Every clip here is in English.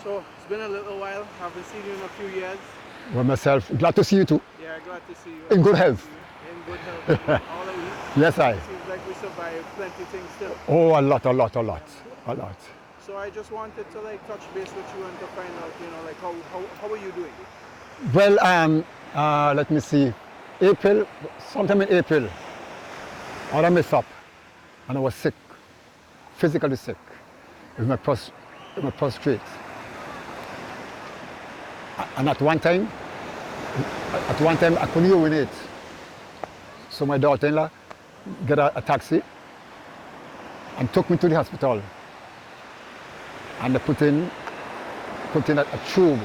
So it's been a little while. Haven't seen you in a few years. Well, myself, glad to see you too. Yeah, glad to see you. In good health. In good health. All the week. Yes, I. Seems like we survived plenty things still. Oh, a lot. A lot. So I just wanted to like touch base with you and to find out, like how are you doing? Well, let me see. April, sometime in April, I had a mess up and I was sick, physically sick, with my prostate. And at one time, I couldn't urinate. So my daughter-in-law got a taxi and took me to the hospital. And they put in a tube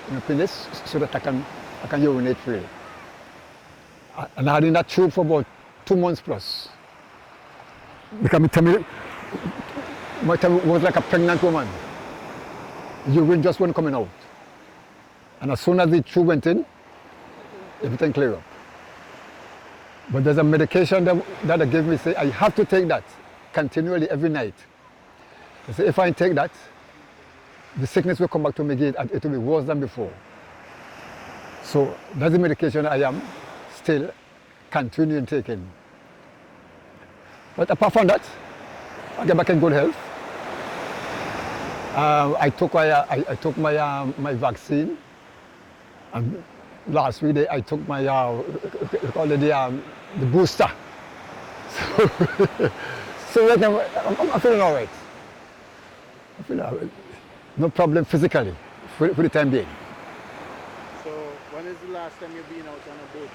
in the penis so that I can urinate freely. And I had in that tube for about 2 months plus. Because my tummy was like a pregnant woman. Urine just wasn't coming out. And as soon as the tube went in, everything cleared up. But there's a medication that they give me, say I have to take that continually every night. They say if I take that, the sickness will come back to me again and it will be worse than before. So that's the medication I am still continuing taking. But apart from that, I get back in good health. I took my vaccine, and last week I took my call it the booster. So right now I'm feeling all right. I feel all right. No problem physically for the time being. So when is the last time you've been out on a boat?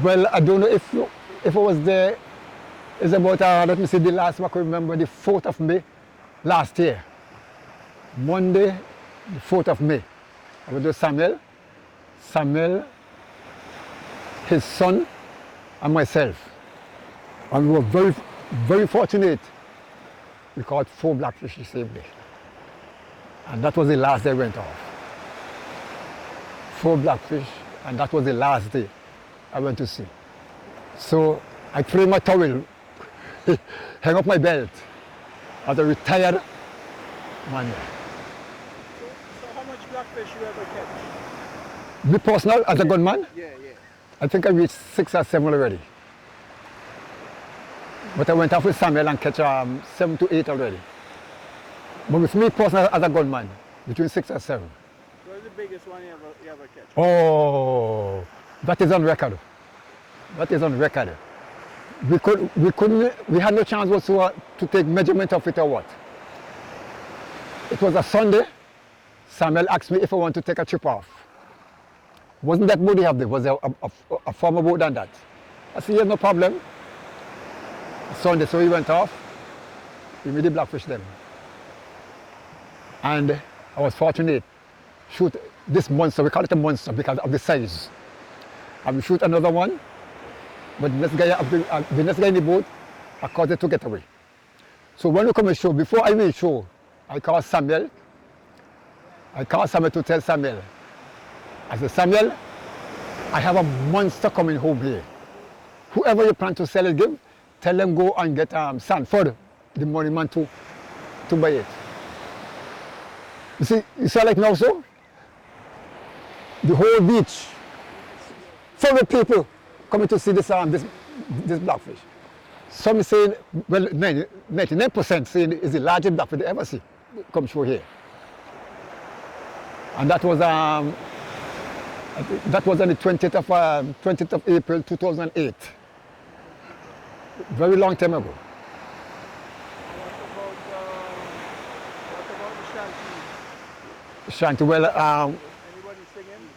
Well, I don't know if I was there. It's about, let me see, the last one I can remember, the 4th of May last year. Monday, the 4th of May. I went to Samuel, his son, and myself. And we were very, very fortunate. We caught 4 blackfish the same day. And that was the last day I went off. 4 blackfish, and that was the last day I went to sea. So I threw my towel, hang up my belt as a retired man. So how much blackfish you ever catch? Me personal, as a gunman, Yeah. I think I reached 6 or 7 already. But I went off with Samuel and catch 7 to 8 already. But with me personal, as a gunman, between 6 or 7. What is the biggest one you ever catch? Oh, that is on record. That is on record. We had no chance whatsoever to take measurement of it or what. It was a Sunday. Samuel asked me if I want to take a trip off. Wasn't that boat they have there? Was a former boat than that. I said, yeah, no problem. Sunday, so he went off. We made the blackfish them. And I was fortunate. Shoot this monster, we call it a monster because of the size. And we shoot another one. But the next guy in the boat, I caught it to get away. So when we come and show, before I made show, I called Samuel. To tell Samuel. I said, Samuel, I have a monster coming home here. Whoever you plan to sell it, give, tell them go and get Sanford, the money man, to buy it. You see like now so? The whole beach, full of people coming to see this blackfish. Some saying, well, 99% saying it's the largest blackfish they ever see come through here. And that was on the 20th of April 2008. Very long time ago. What about the shanty? Shanty, well, Anybody singing?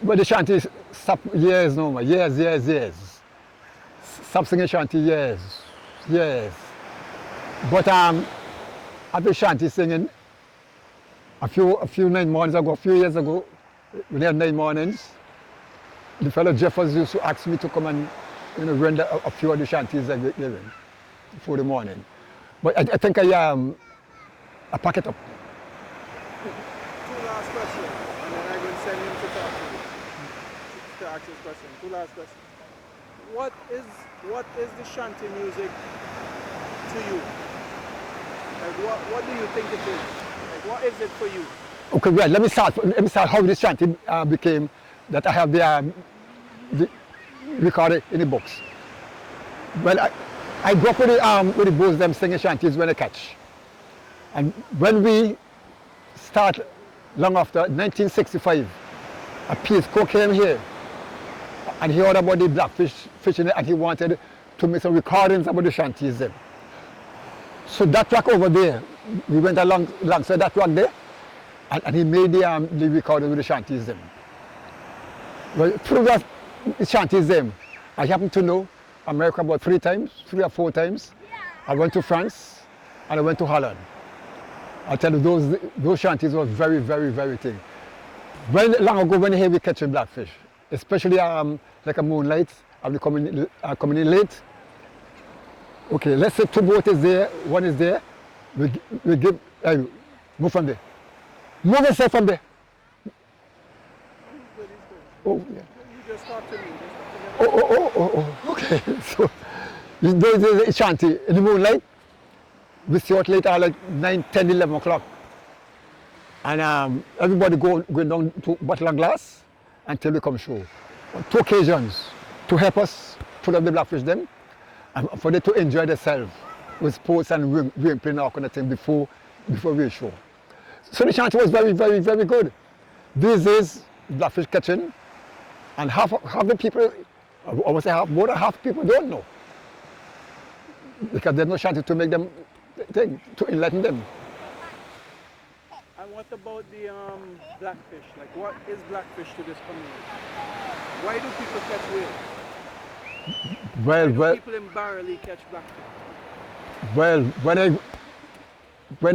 but the shanty stopped years no more, years. Stop singing shanty years. But I've been shanty singing a few 9 mornings ago, a few years ago, when I had 9 mornings. The fellow Jeffers used to ask me to come and render a few of the shanties I gave him for the morning. But I think I pack it up. 2 last questions, and then I'm going to send him to talk to you. To ask his question. 2 last questions. What is the shanty music to you? Like what do you think it is? Like Like, what is it for you? Okay, well, let me start how this shanty became that I have the recorded in the books. Well, I grew up with the boys them singing shanties when I catch. And when we start long after 1965, a Peace Corps came here and he heard about the blackfish fishing and he wanted to make some recordings about the shanties then. So that track over there, we went alongside that track there and he made the recording with the shanties then. Well, through that shanties then, I happen to know America about 3 or 4 times. I went to France and I went to Holland. I tell you, those shanties were very, very, very thing. When long ago when here we catching blackfish, especially like a moonlight, and we coming in late. Okay, let's say 2 boats is there, 1 is there. We give, move from there. Move yourself from there. Oh, yeah. You just talk to me. Okay. So, there's a shanty in the moonlight. We see out later like 9, 10, 11 o'clock. And everybody going down to bottle and glass until we come shore. On 2 occasions to help us pull up the blackfish then and for them to enjoy themselves with sports and rain playing all kind of thing before we shore. So the shanty was very, very, very good. These days, blackfish catching, and half the people, I would say more than half people don't know. Because there's no shanty to make them think, to enlighten them. And what about the blackfish? Like, what is blackfish to this community? Why do people catch whales? Why do people in Barrouallie catch blackfish? Well, when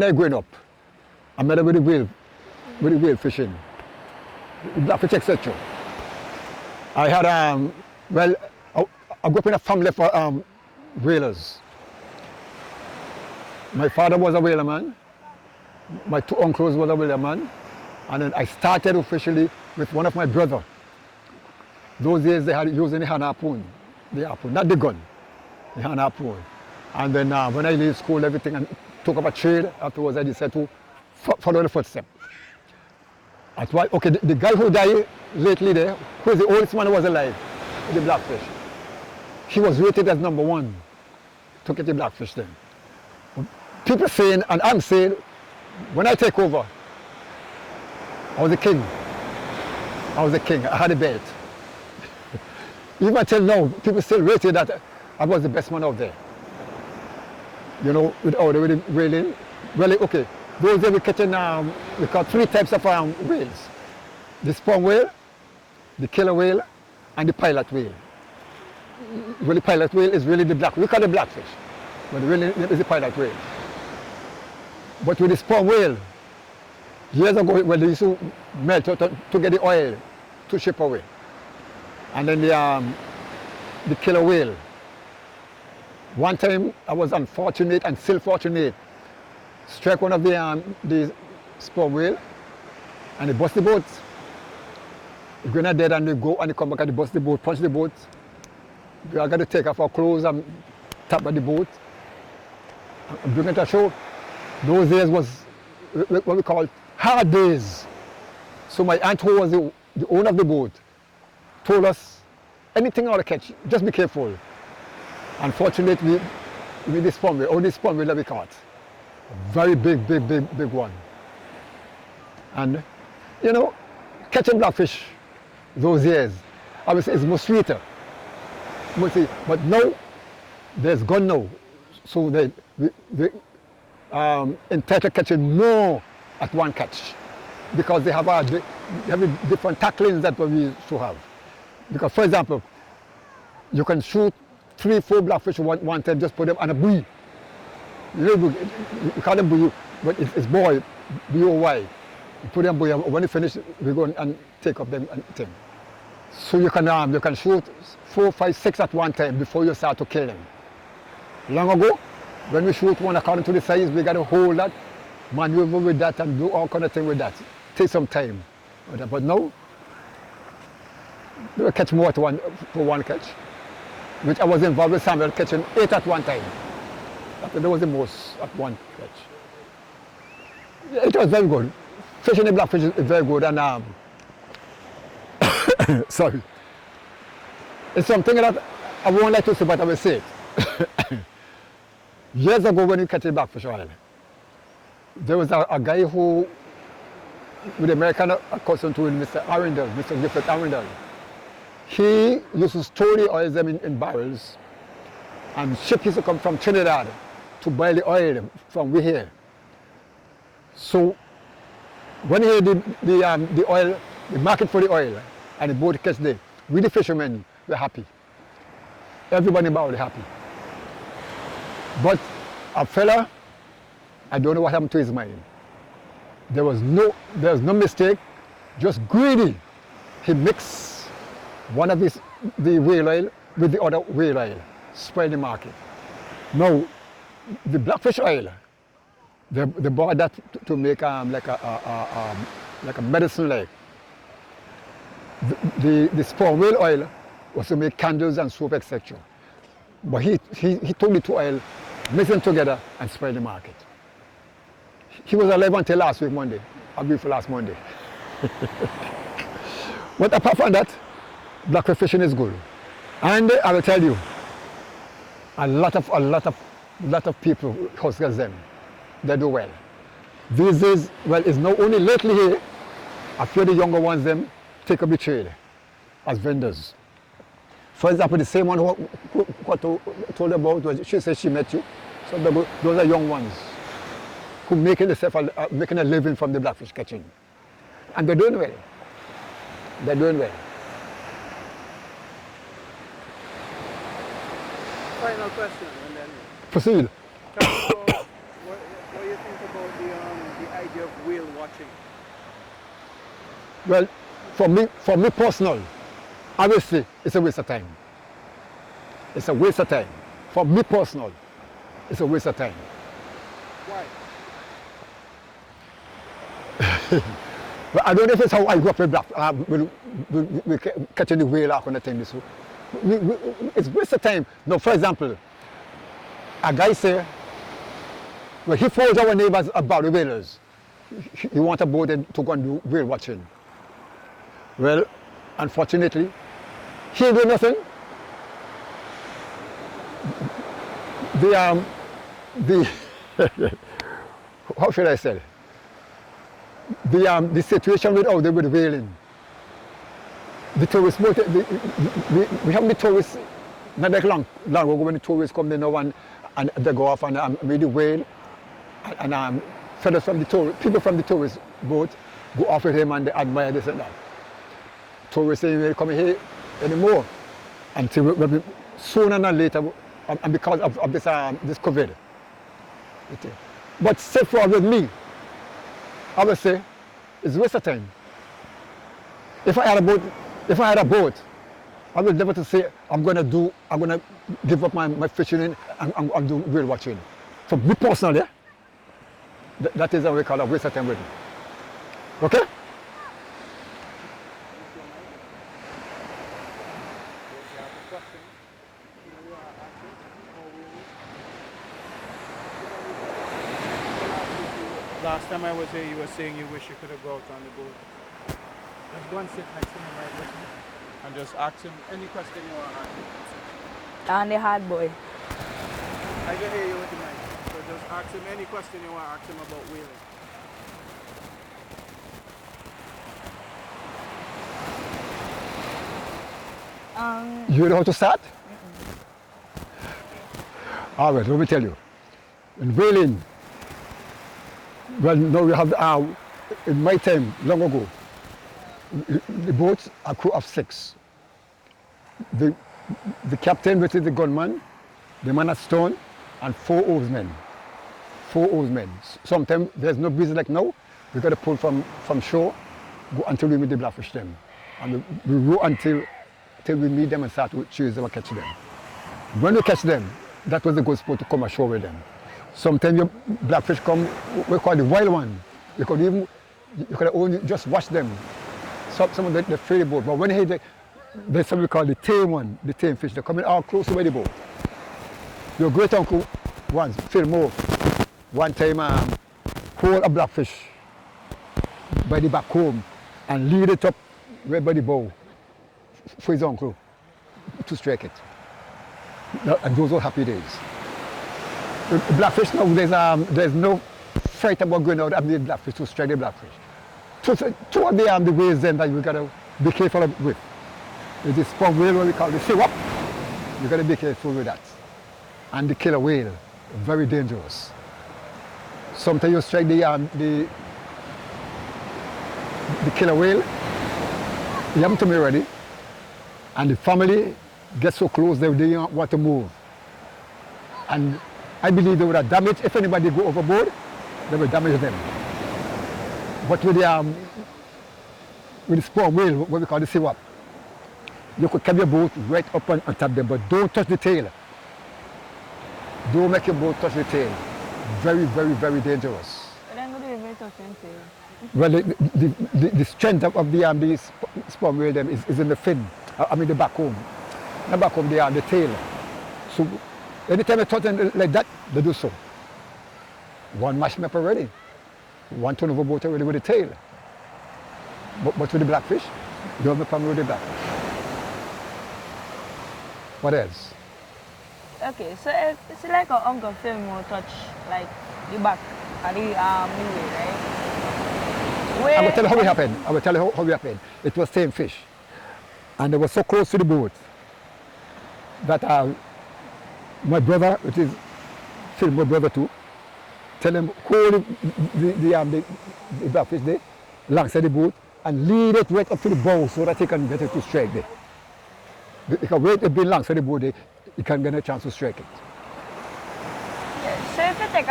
I growing up, I met up with the whale fishing, blackfish, etc. I had I grew up in a family for whalers. My father was a whalerman. My 2 uncles was a whalerman. And then I started officially with one of my brothers. Those days they had using the hand harpoon, not the gun, the hand harpoon. And then when I leave school, everything, and took up a trade, afterwards I decided to follow the footsteps. That's why, okay, the guy who died lately there, who is the oldest man who was alive, the blackfish, he was rated as #1 to get the blackfish then. People saying, and I'm saying, when I take over, I was the king. I had a belt. Even until now, people still rated that I was the best man out there. You know, with the railing. Well, okay, those days we catching, we caught 3 types of whales. The sperm whale, the killer whale, and the pilot whale. Well, the pilot whale is really the we call it blackfish, but really it is the pilot whale. But with the sperm whale, years ago, when they used to melt to get the oil to ship away. And then the killer whale. One time I was unfortunate and still fortunate. Struck one of the sperm whale and they bust the boat. The Grenadines and they go and they come back and they bust the boat, punch the boat. We are going to take off our clothes and tap at the boat and bring it to shore. Those days was what we call hard days. So my aunt, who was the owner of the boat, told us, anything out of catch, just be careful. Unfortunately, with this sperm whale, only sperm whale that we caught. A very big one. And, you know, catching blackfish those years, obviously it's more sweeter. But now, there's gone now. So they entitled catching more at one catch. Because they have a different tacklings that we used to have. Because, for example, you can shoot 3, 4 blackfish one time, just put them on a buoy. You call them buoy, but it's boy, B-O-Y. You put them buoy, and when you finish, we go and take up them and thing. So you can shoot 4, 5, 6 at one time before you start to kill them. Long ago, when we shoot one according to the size, we got to hold that, maneuver with that, and do all kind of thing with that. Take some time. But now, we catch more for one catch, which I was involved with Samuel catching 8 at one time. That was the most at one catch. It was very good. Fishing the blackfish is very good, and sorry, it's something that I won't like to say, but I will say it. Years ago, when we catch the blackfish oil, there was a guy who, with American accustom to Mr. Arundel, Mr. Gifford Arundel. He used to store the oils them in barrels, and ship used to come from Trinidad to buy the oil from we here. So when he had the oil, the market for the oil, and the boat catch there, we the fishermen were happy. Everybody in Barrouallie happy. But a fella, I don't know what happened to his mind. There was no mistake, just greedy. He mixed one of the whale oil with the other whale oil, spoil the market. Now, the blackfish oil, they bought that to make like a medicine like. The sperm whale oil was to make candles and soap, etc. But he took the two oil, mixed them together and spoil the market. He was alive until last week Monday, a week for last Monday. But apart from that, blackfish fishing is good. And I will tell you, a lot of people hustlers them, they do well. These days, well, it's not only lately here, a few of the younger ones them take up the trade as vendors. For example, the same one who told about, she said she met you. So those are young ones who making a living from the blackfish catching. And they're doing well. They're doing well. Final question, and then Proceed. what do you think about the idea of whale watching? Well, for me personal, I will say it's a waste of time. It's a waste of time. For me personal, it's a waste of time. Why? But I don't know if it's how I grew up with black, we catching the whale kind of thing. So it's waste of time. Now, for example, a guy say, well, he follows our neighbors about the whalers. He wants a boat to go and do whale watching. Well, unfortunately, he ain't doing nothing. How should I say? The situation with how they were whaling. The tourists, we have the tourists, not that long ago when the tourists come, they know and they go off and made the whale, and fellows from the tourist, people from the tourist boat go off with him and they admire this and that. Tourists ain't really coming here anymore until sooner and later, and because of this COVID. But say for with me, I would say it's a waste of time. If I had a boat, I would never to say I'm gonna give up my fishing and do whale watching. For me personally, that is what we call a waste of time with me. Okay? Last time I was here, you were saying you wish you could have go out on the boat. Just go and sit next to him right with me and just ask him any question you want to ask him. On the hard boy. I can hear you with the mic. So just ask him any question you want to ask him about whaling. You know how to start? All right, let me tell you. In whaling, well, now we have, in my time, long ago, the boats are crew of 6. The captain, which is the gunman, the man at stern, and 4 oarsmen. 4 oarsmen. Sometimes there's no breeze like now, we got to pull from shore, go until we meet the blackfish them. And we row until we meet them and start to chase them and catch them. When we catch them, that was the good spot to come ashore with them. Sometimes your blackfish come, we call the wild one. You could only just watch them. Some of the ferry boat, but when there's something we call the tame one, the tame fish. They're coming out close to where the boat. Your great uncle once, Phil Moore, one time hold a blackfish by the back home and lead it up right by the bow for his uncle to strike it. And those were happy days. The blackfish now, there's no fight about going out and the blackfish to strike the blackfish. Two of the ways then that you gotta be careful with. There's the sperm whale, what we call the siwap. You gotta be careful with that. And the killer whale, very dangerous. Sometimes you strike the killer whale, it happened to me already, and the family gets so close they don't want to move. And I believe they would have damaged, if anybody go overboard, they will damage them. But with the sperm whale, what we call the siwap, you could carry your boat right up on top them, but don't touch the tail. Don't make your boat touch the tail. Very, very, very dangerous. But then go to touch the tail. Well, the strength of the sperm whale them is in the fin. I mean the back home. The back home, the tail. So anytime they touch them like that, they do so. One mash up already. One turn overboard already with the tail. But with the blackfish, you have no problem with the blackfish. What else? Okay, so it's like an uncle film will touch like the back and the wheel, right? I will tell you how it happened. I will tell you how it happened. It was same fish. And they were so close to the boat that my brother, which is still my brother too, tell him hold the blackfish there, alongside the boat, and lead it right up to the bow so that he can get it to strike there. Because wait a bit alongside the boat there, he can get a chance to strike it. Yeah, so if you take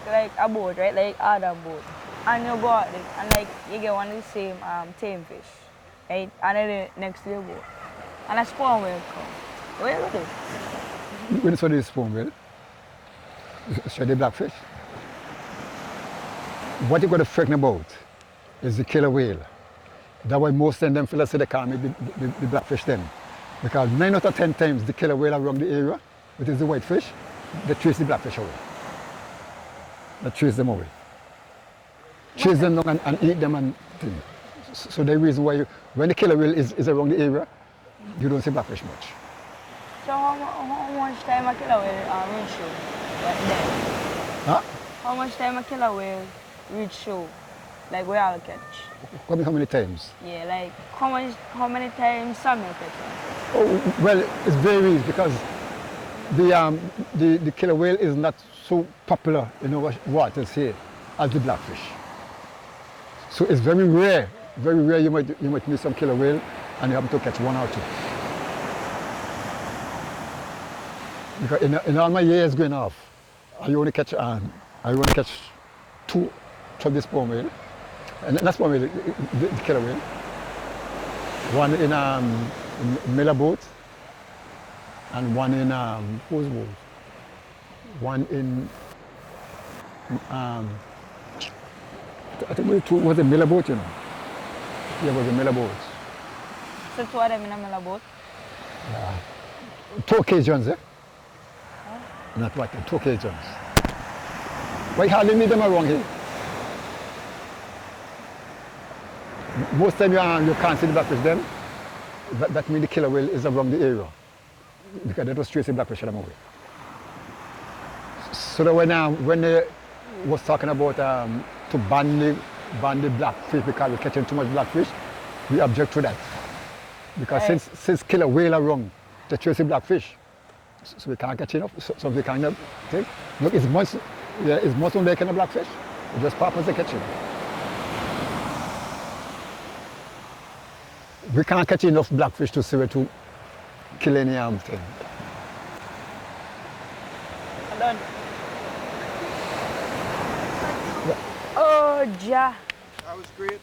like a boat, right, like other boat, and you go out there, and like you get one of the same tame fish, right, and then next to the boat, and a sperm whale come, what do you do? When you saw the sperm whale, strike the blackfish. What you got to frighten about is the killer whale. That's why most of them fellas say they can't make the blackfish then. Because 9 out of 10 times the killer whale around the area, which is the whitefish, they chase the blackfish away. They chase them away. Chase them down and eat them and things. So the reason why when the killer whale is around the area, you don't see blackfish much. So how much time a killer whale reach show? Like then? Huh? How much time a killer whale reach show? Like where I'll catch? How many times? Yeah, like how many times some you catch? Oh, well, it varies because the killer whale is not so popular in our waters here as the blackfish. So it's very rare you might meet some killer whale and you happen to catch one or two. Because in all my years going off, I only catch two of this sperm whale. And that's sperm whale, the killer whale. One in Miller boat and one in whose boat? One in I think it was a Miller boat, you know. Yeah, it was a Miller boat. So two of them in a Miller boat? Yeah. 2 occasions, eh? Huh? Not what, 2 occasions. Why hardly meet them around here? Most time you can't see the blackfish then. That means the killer whale is around the area. Because they just chase the blackfish them away. So that when they was talking about to ban the blackfish because we're catching too much blackfish, we object to that. Because since killer whale around, they chase the blackfish. So we can't catch enough. So we can't take. Look, it's much when they catch a blackfish. It's just purpose they catch it. We can't catch enough blackfish to see where to kill any thing. Done. Oh, ja. That was great.